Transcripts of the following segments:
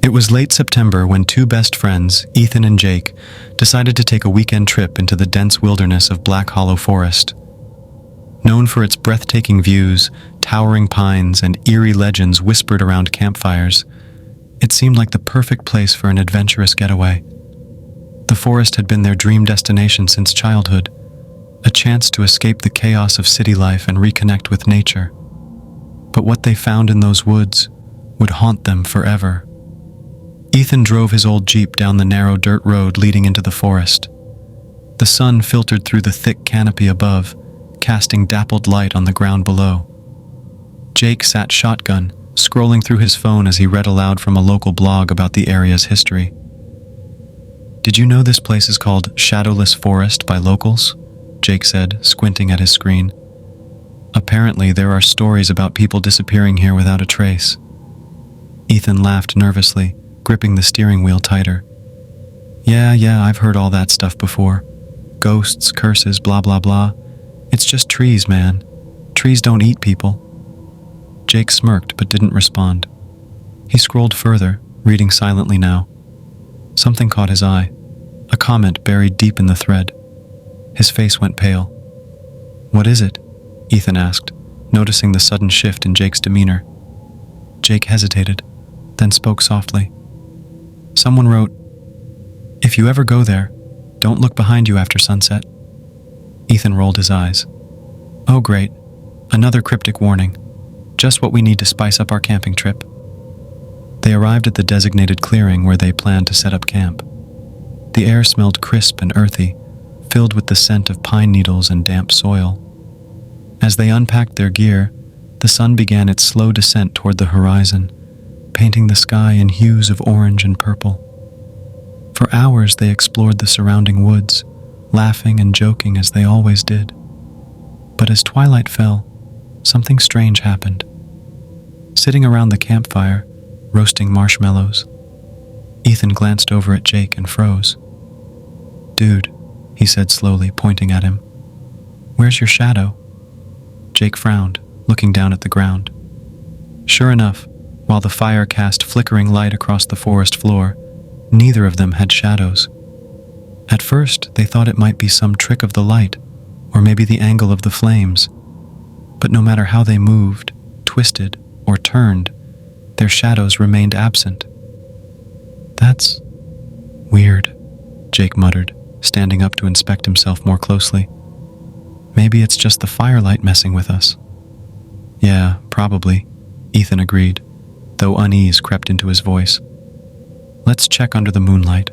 It was late September when two best friends, Ethan and Jake, decided to take a weekend trip into the dense wilderness of Black Hollow Forest. Known for its breathtaking views, towering pines, and eerie legends whispered around campfires, it seemed like the perfect place for an adventurous getaway. The forest had been their dream destination since childhood, a chance to escape the chaos of city life and reconnect with nature. But what they found in those woods would haunt them forever. Ethan drove his old Jeep down the narrow dirt road leading into the forest. The sun filtered through the thick canopy above, casting dappled light on the ground below. Jake sat shotgun, scrolling through his phone as he read aloud from a local blog about the area's history. "Did you know this place is called Shadowless Forest by locals?" Jake said, squinting at his screen. "Apparently there are stories about people disappearing here without a trace." Ethan laughed nervously, gripping the steering wheel tighter. Yeah, I've heard all that stuff before. Ghosts, curses, blah blah blah. It's just trees, man. Trees don't eat people." Jake smirked but didn't respond. He scrolled further, reading silently now. Something caught his eye, a comment buried deep in the thread. His face went pale. "What is it?" Ethan asked, noticing the sudden shift in Jake's demeanor. Jake hesitated, then spoke softly. Someone wrote, "If you ever go there, don't look behind you after sunset." Ethan rolled his eyes. "Oh great, another cryptic warning. Just what we need to spice up our camping trip." They arrived at the designated clearing where they planned to set up camp. The air smelled crisp and earthy, filled with the scent of pine needles and damp soil. As they unpacked their gear, the sun began its slow descent toward the horizon, painting the sky in hues of orange and purple. For hours they explored the surrounding woods, laughing and joking as they always did. But as twilight fell, something strange happened. Sitting around the campfire, roasting marshmallows, Ethan glanced over at Jake and froze. "Dude," he said slowly, pointing at him. "Where's your shadow?" Jake frowned, looking down at the ground. Sure enough, while the fire cast flickering light across the forest floor, neither of them had shadows. At first, they thought it might be some trick of the light, or maybe the angle of the flames. But no matter how they moved, twisted, or turned, their shadows remained absent. "That's weird," Jake muttered, standing up to inspect himself more closely. "Maybe it's just the firelight messing with us." "Yeah, probably," Ethan agreed, though unease crept into his voice. "Let's check under the moonlight."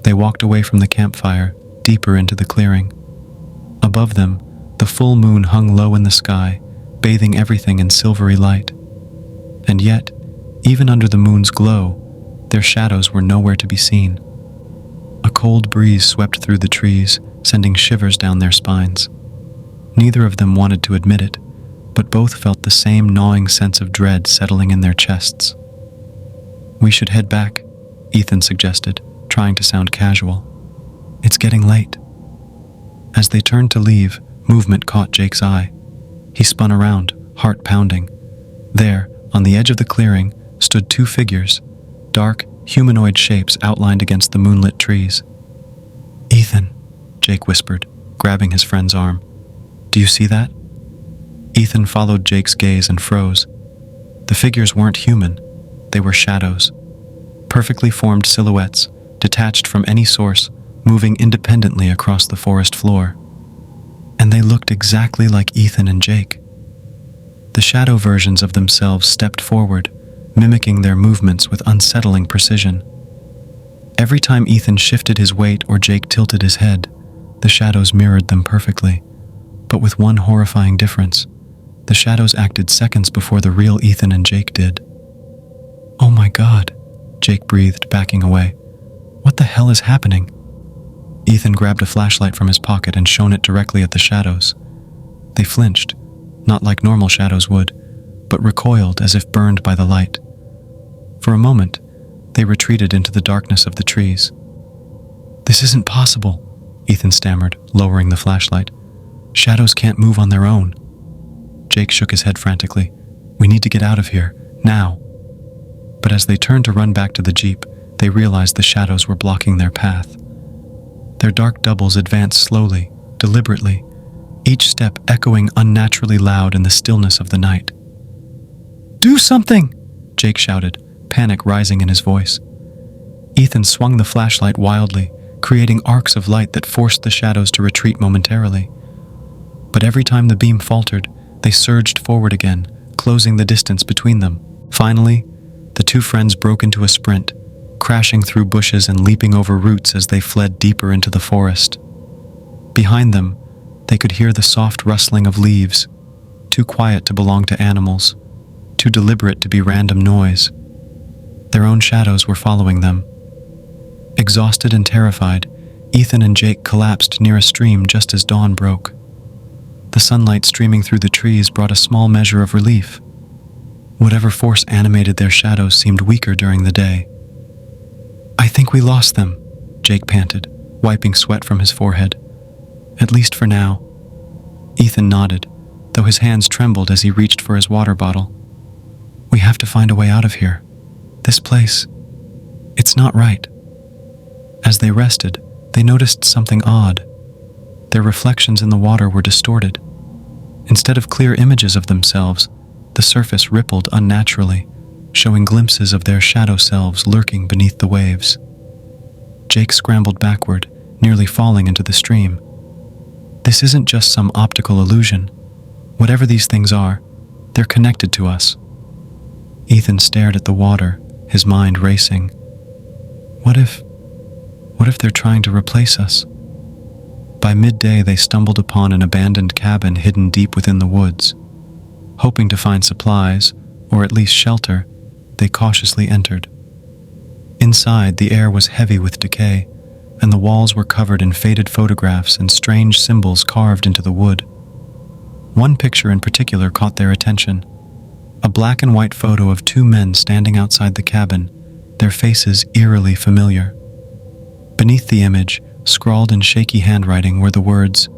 They walked away from the campfire, deeper into the clearing. Above them, the full moon hung low in the sky, bathing everything in silvery light. And yet, even under the moon's glow, their shadows were nowhere to be seen. A cold breeze swept through the trees, sending shivers down their spines. Neither of them wanted to admit it, but both felt the same gnawing sense of dread settling in their chests. "We should head back," Ethan suggested, trying to sound casual. "It's getting late." As they turned to leave, movement caught Jake's eye. He spun around, heart pounding. There, on the edge of the clearing, stood two figures, dark, humanoid shapes outlined against the moonlit trees. "Ethan," Jake whispered, grabbing his friend's arm. "Do you see that?" Ethan followed Jake's gaze and froze. The figures weren't human. They were shadows. Perfectly formed silhouettes, detached from any source, moving independently across the forest floor. And they looked exactly like Ethan and Jake. The shadow versions of themselves stepped forward, mimicking their movements with unsettling precision. Every time Ethan shifted his weight or Jake tilted his head, the shadows mirrored them perfectly, but with one horrifying difference. The shadows acted seconds before the real Ethan and Jake did. "Oh my God," Jake breathed, backing away. "What the hell is happening?" Ethan grabbed a flashlight from his pocket and shone it directly at the shadows. They flinched, not like normal shadows would, but recoiled as if burned by the light. For a moment, they retreated into the darkness of the trees. "This isn't possible," Ethan stammered, lowering the flashlight. "Shadows can't move on their own." Jake shook his head frantically. "We need to get out of here, now." But as they turned to run back to the jeep, they realized the shadows were blocking their path. Their dark doubles advanced slowly, deliberately, each step echoing unnaturally loud in the stillness of the night. "Do something!" Jake shouted, panic rising in his voice. Ethan swung the flashlight wildly, creating arcs of light that forced the shadows to retreat momentarily. But every time the beam faltered, they surged forward again, closing the distance between them. Finally, the two friends broke into a sprint, crashing through bushes and leaping over roots as they fled deeper into the forest. Behind them, they could hear the soft rustling of leaves, too quiet to belong to animals, too deliberate to be random noise. Their own shadows were following them. Exhausted and terrified, Ethan and Jake collapsed near a stream just as dawn broke. The sunlight streaming through the trees brought a small measure of relief. Whatever force animated their shadows seemed weaker during the day. "I think we lost them," Jake panted, wiping sweat from his forehead. "At least for now." Ethan nodded, though his hands trembled as he reached for his water bottle. "We have to find a way out of here. This place, it's not right." As they rested, they noticed something odd. Their reflections in the water were distorted. Instead of clear images of themselves, the surface rippled unnaturally, showing glimpses of their shadow selves lurking beneath the waves. Jake scrambled backward, nearly falling into the stream. "This isn't just some optical illusion. Whatever these things are, they're connected to us." Ethan stared at the water, his mind racing. What if they're trying to replace us? By midday, they stumbled upon an abandoned cabin hidden deep within the woods. Hoping to find supplies, or at least shelter, they cautiously entered. Inside, the air was heavy with decay, and the walls were covered in faded photographs and strange symbols carved into the wood. One picture in particular caught their attention. A black and white photo of two men standing outside the cabin, their faces eerily familiar. Beneath the image, scrawled in shaky handwriting, were the words,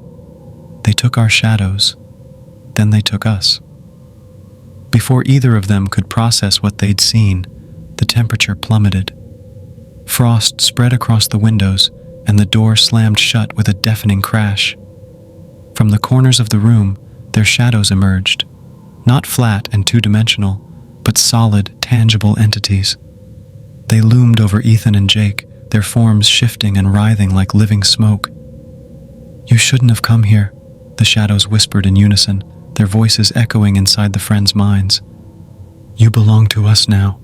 "They took our shadows, then they took us." Before either of them could process what they'd seen, the temperature plummeted. Frost spread across the windows, and the door slammed shut with a deafening crash. From the corners of the room, their shadows emerged, not flat and two-dimensional, but solid, tangible entities. They loomed over Ethan and Jake, their forms shifting and writhing like living smoke. "You shouldn't have come here," the shadows whispered in unison, their voices echoing inside the friends' minds. "You belong to us now."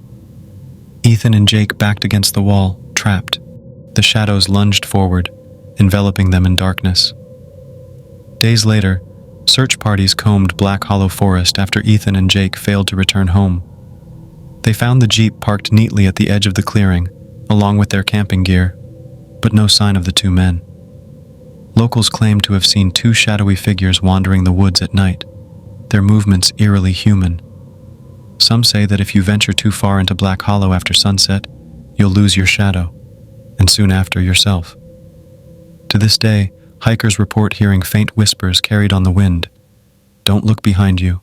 Ethan and Jake backed against the wall, trapped. The shadows lunged forward, enveloping them in darkness. Days later, search parties combed Black Hollow Forest after Ethan and Jake failed to return home. They found the jeep parked neatly at the edge of the clearing, along with their camping gear, but no sign of the two men. Locals claimed to have seen two shadowy figures wandering the woods at night, their movements eerily human. Some say that if you venture too far into Black Hollow after sunset, you'll lose your shadow, and soon after yourself. To this day, hikers report hearing faint whispers carried on the wind. "Don't look behind you.